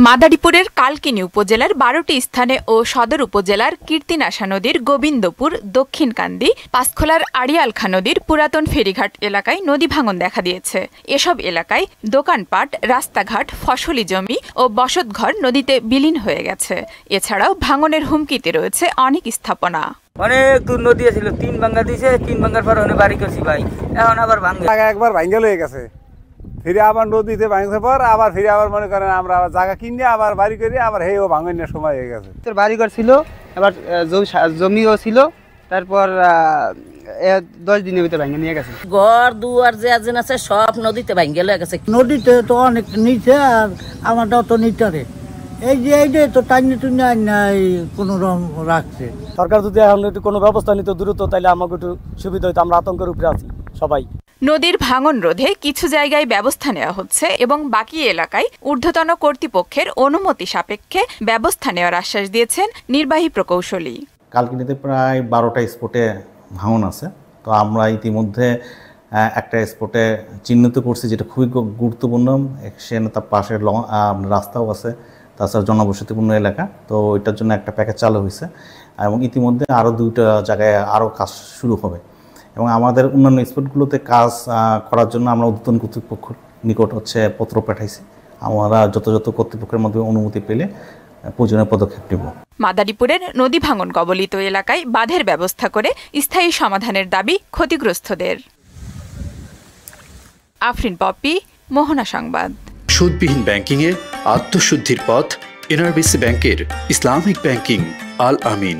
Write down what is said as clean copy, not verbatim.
মাদারীপুরের কালকিনি উপজেলার ১২টি স্থানে ও সদর উপজেলার কীর্তিনাশা নদীর গোবিন্দপুর, দক্ষিণকান্দি, পাঁচখোলার আড়িয়ালখা নদীর পুরাতন ফেরিঘাট এলাকায় নদী ভাঙন দেখা দিয়েছে। এসব এলাকায় দোকানপাট, রাস্তাঘাট, ফসলি জমি ও বসতঘর নদীতে বিলীন হয়ে গেছে। এছাড়াও ভাঙনের হুমকিতে রয়েছে অনেক স্থাপনা। অনেক দূর নদী ছিল, ৩ ভাঙ্গা দিয়েছে, ৩ ভাঙ্গার পর বাড়ি করছি ভাই, এখন আবার ভাঙে। একবার ভাঙ্গা হয়ে গেছে, ফিরে আবার নদীতে ভাঙছে পর আবার ফিরে আবার মনে করেন আমরা আবার জায়গা কিনে আবার বাড়ি করি, আবার হেও ভাঙনের সময় হয়ে গেছে। বাড়িঘর ছিল, এবার জমিও ছিল, তারপর 10 দিনের ভিতরে ভাঙে নিয়ে গেছে। ঘর দুয়ার যে আছে সব নদীতে ভাঙে লয়ে গেছে। নদীতে তো অনেক নিচে, আর আমারটাও তো নিচে। এই যে তো টাইনে টুনে নাই কোনো রকম রাখছে। সরকার যদি এখন কোনো ব্যবস্থা নিত দ্রুত, তাহলে আমাকে একটু সুবিধা হইতো। আমরা আতঙ্কের উপরে আছি সবাই। নদীর ভাঙন রোধে কিছু জায়গায় ব্যবস্থা নেওয়া হচ্ছে এবং বাকি এলাকায় ঊর্ধ্বতন কর্তৃপক্ষের অনুমতি সাপেক্ষে ব্যবস্থা নেওয়ার আশ্বাস দিয়েছেন নির্বাহী প্রকৌশলী। কালকিনিতে প্রায় 12টা স্পটে ভাঙন আছে। তো আমরা ইতিমধ্যে একটা স্পটে চিহ্নিত করছি, যেটা খুবই গুরুত্বপূর্ণ। সেখানে তার পাশে রাস্তাও আছে, তাছাড়া জনবসতিপূর্ণ এলাকা। তো এটার জন্য একটা প্যাকেজ চালু হয়েছে এবং ইতিমধ্যে আরও 2টা জায়গায় আরও কাজ শুরু হবে। এবং আমাদের অন্যান্য স্পটগুলোতে কাজ করার জন্য আমরা ঊর্ধ্বতন কর্তৃপক্ষের নিকট পত্র পাঠাইছি। আমরা যথাযথ কর্তৃপক্ষের মধ্যে অনুমতি পেলে প্রয়োজনীয় পদক্ষেপ নেব। মাদারীপুরের নদী ভাঙন কবলিত এলাকায় বাঁধের ব্যবস্থা করে স্থায়ী সমাধানের দাবি ক্ষতিগ্রস্তদের। আফরিন পপি, মোহনা সংবাদ। সুদবিহীন ব্যাংকিংয়ে আত্মশুদ্ধির পথ এনআরবিসি ব্যাংকের ইসলামিক ব্যাংকিং আল আমিন।